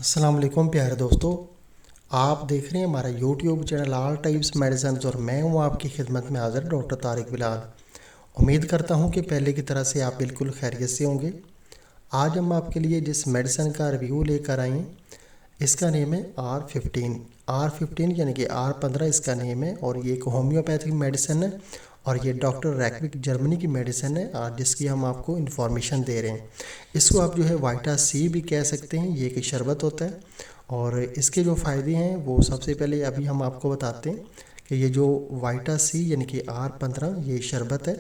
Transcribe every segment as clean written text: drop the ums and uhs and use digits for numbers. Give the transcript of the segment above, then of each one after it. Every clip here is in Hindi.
अस्सलाम वालेकुम प्यारे दोस्तों, आप देख रहे हैं हमारा YouTube channel all types medicine और मैं हूं आपकी खिदमत में हाज़िर डॉक्टर तारिक बिलाल। उम्मीद करता हूं कि पहले की तरह से आप बिल्कुल खैरियत से होंगे। आज हम आपके लिए जिस मेडिसिन का रिव्यू लेकर आए हैं इसका नेम है R15 यानी कि R15 इसका नेम है और ये एक होम्योपैथिक मेडिसिन है और ये डॉक्टर रैकविक जर्मनी की मेडिसिन है और जिसकी हम आपको इन्फॉर्मेशन दे रहे हैं। इसको आप जो है वाइटा सी भी कह सकते हैं। ये एक शरबत होता है और इसके जो फ़ायदे हैं वो सबसे पहले अभी हम आपको बताते हैं कि ये जो वाइटा सी यानी कि R15 ये शरबत है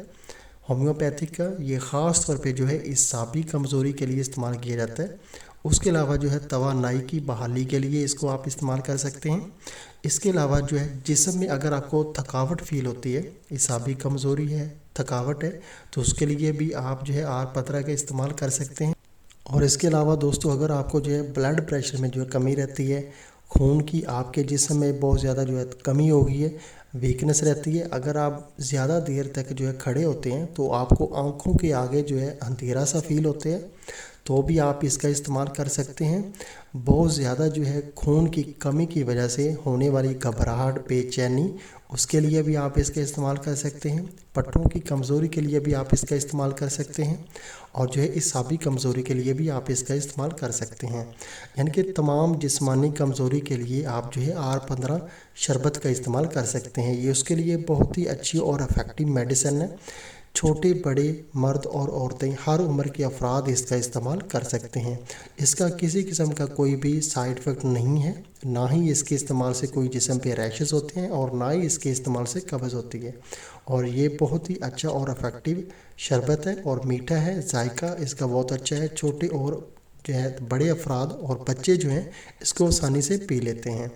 होम्योपैथिक का। ये ख़ास तौर पे जो है इसाबी कमज़ोरी के लिए इस्तेमाल किया जाता है। उसके अलावा जो है तवानाई की बहाली के लिए इसको आप इस्तेमाल कर सकते हैं। इसके अलावा जो है जिस्म में अगर आपको थकावट फ़ील होती है, इसाबी कमज़ोरी है, थकावट है, तो उसके लिए भी आप जो है R15 का इस्तेमाल कर सकते हैं। और इसके अलावा दोस्तों अगर आपको जो है ब्लड प्रेशर में जो है कमी रहती है, खून की आपके जिस्म में बहुत ज़्यादा जो है कमी हो गई है, वीकनेस रहती है, अगर आप ज़्यादा देर तक जो है खड़े होते हैं तो आपको आँखों के आगे जो है अंधेरा सा फील होते हैं, तो भी आप इसका इस्तेमाल कर सकते हैं। बहुत ज़्यादा जो है खून की कमी की वजह से होने वाली घबराहट, बेचैनी, उसके लिए भी आप इसका इस्तेमाल कर सकते हैं। पट्टों की कमज़ोरी के लिए भी आप इसका इस्तेमाल कर सकते हैं और जो है इसाबी कमज़ोरी के लिए भी आप इसका इस्तेमाल कर सकते हैं। यानी कि तमाम जिस्मानी कमज़ोरी के लिए आप जो है R15 शरबत का इस्तेमाल कर सकते हैं। ये उसके लिए बहुत ही अच्छी और इफ़ेक्टिव मेडिसिन है। छोटे बड़े मर्द और औरतें हर उम्र के अफराद इसका इस्तेमाल कर सकते हैं। इसका किसी किस्म का कोई भी साइड इफ़ेक्ट नहीं है, ना ही इसके इस्तेमाल से कोई जिस्म पे रैशेस होते हैं और ना ही इसके इस्तेमाल से कब्ज़ होती है। और ये बहुत ही अच्छा और इफ़ेक्टिव शरबत है और मीठा है, जायका इसका बहुत अच्छा है। छोटे और जो है बड़े अफराद और बच्चे जो हैं इसको आसानी से पी लेते हैं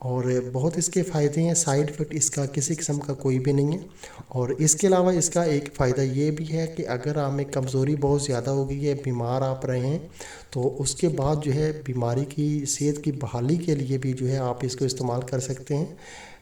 और बहुत इसके फ़ायदे हैं। साइड इफ़ेक्ट इसका किसी किस्म का कोई भी नहीं है। और इसके अलावा इसका एक फ़ायदा ये भी है कि अगर आप में कमज़ोरी बहुत ज़्यादा हो गई है, बीमार आप रहे हैं, तो उसके बाद जो है बीमारी की सेहत की बहाली के लिए भी जो है आप इसको इस्तेमाल कर सकते हैं।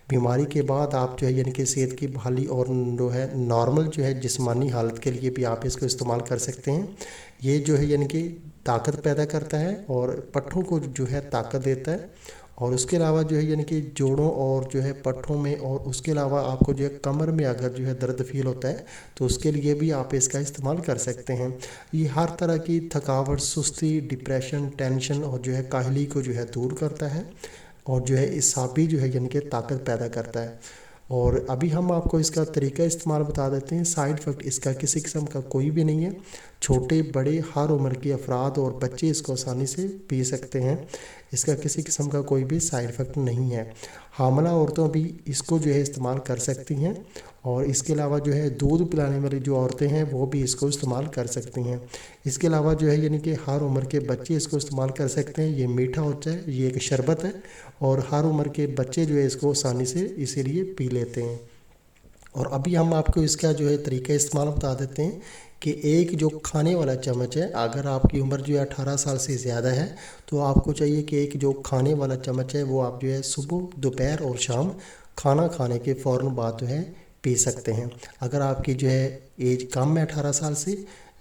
बीमारी के बाद आप जो है यानी कि सेहत की बहाली और जो है नॉर्मल जो है जिस्मानी हालत के लिए भी आप इसको इस्तेमाल कर सकते हैं। ये जो है यानी कि ताकत पैदा करता है और पट्ठों को जो है ताकत देता है और उसके अलावा जो है यानी कि जोड़ों और जो है पट्ठों में और उसके अलावा आपको जो है कमर में अगर जो है दर्द फील होता है तो उसके लिए भी आप इसका इस्तेमाल कर सकते हैं। ये हर तरह की थकावट, सुस्ती, डिप्रेशन, टेंशन और जो है काहली को जो है दूर करता है और जो है इसाबी जो है यानी कि ताकत पैदा करता है। और अभी हम आपको इसका तरीका इस्तेमाल बता देते हैं। साइड इफ़ेक्ट इसका किसी किस्म का कोई भी नहीं है। छोटे बड़े हर उम्र के अफराद और बच्चे इसको आसानी से पी सकते हैं। इसका किसी किस्म का कोई भी साइड इफ़ेक्ट नहीं है। हामला औरतों भी इसको जो है इस्तेमाल कर सकती हैं और इसके अलावा जो है दूध पिलाने वाली जो औरतें हैं वो भी इसको इस्तेमाल कर सकती हैं। इसके अलावा जो है यानी कि हर उम्र के बच्चे इसको इस्तेमाल कर सकते हैं। ये मीठा होता है, ये एक शरबत है और हर उम्र के बच्चे जो है इसको आसानी से इसीलिए पी लेते हैं। और अभी हम आपको इसका जो है तरीका इस्तेमाल बता देते हैं कि एक जो खाने वाला चम्मच है, अगर आपकी उम्र जो है 18 साल से ज़्यादा है तो आपको चाहिए कि एक जो खाने वाला चम्मच है वो आप जो है सुबह, दोपहर और शाम खाना खाने के फ़ौरन बाद जो है पी सकते हैं। अगर आपकी जो है एज कम है 18 साल से,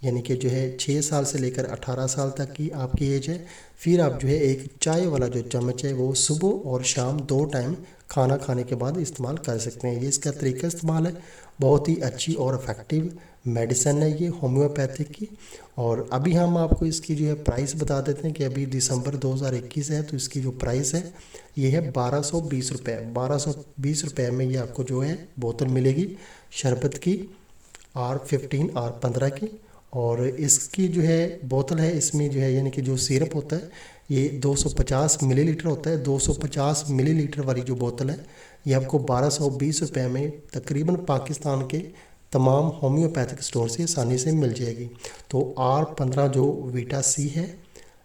यानी कि जो है 6 साल से लेकर 18 साल तक की आपकी एज है, फिर आप जो है एक चाय वाला जो चम्मच है वो सुबह और शाम 2 टाइम खाना खाने के बाद इस्तेमाल कर सकते हैं। ये इसका तरीका इस्तेमाल है। बहुत ही अच्छी और इफ़ेक्टिव मेडिसिन है ये होम्योपैथिक की। और अभी हम आपको इसकी जो है प्राइस बता देते हैं कि अभी दिसंबर 2021 है तो इसकी जो प्राइस है ये है 1220 रुपये। 1220 रुपये में ये आपको जो है बोतल मिलेगी शरबत की R15 की। और इसकी जो है बोतल है, इसमें जो है यानी कि जो सिरप होता है ये 250 मिलीलीटर होता है। 250 मिलीलीटर वाली जो बोतल है ये आपको 1220 रुपये में तकरीबन पाकिस्तान के तमाम होम्योपैथिक स्टोर से आसानी से मिल जाएगी। तो R15 जो वीटा सी है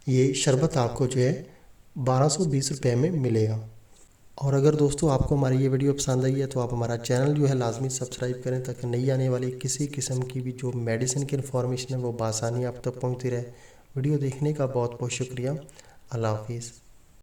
ये शरबत आपको जो है 1220 रुपये में मिलेगा। और अगर दोस्तों आपको हमारी ये वीडियो पसंद आई है तो आप हमारा चैनल जो है लाजमी सब्सक्राइब करें ताकि नई आने वाली किसी किस्म की भी जो मेडिसिन की इन्फॉर्मेशन है वो बआसानी आप तक पहुंचती रहे। वीडियो देखने का बहुत बहुत शुक्रिया। अल्लाह हाफिज़।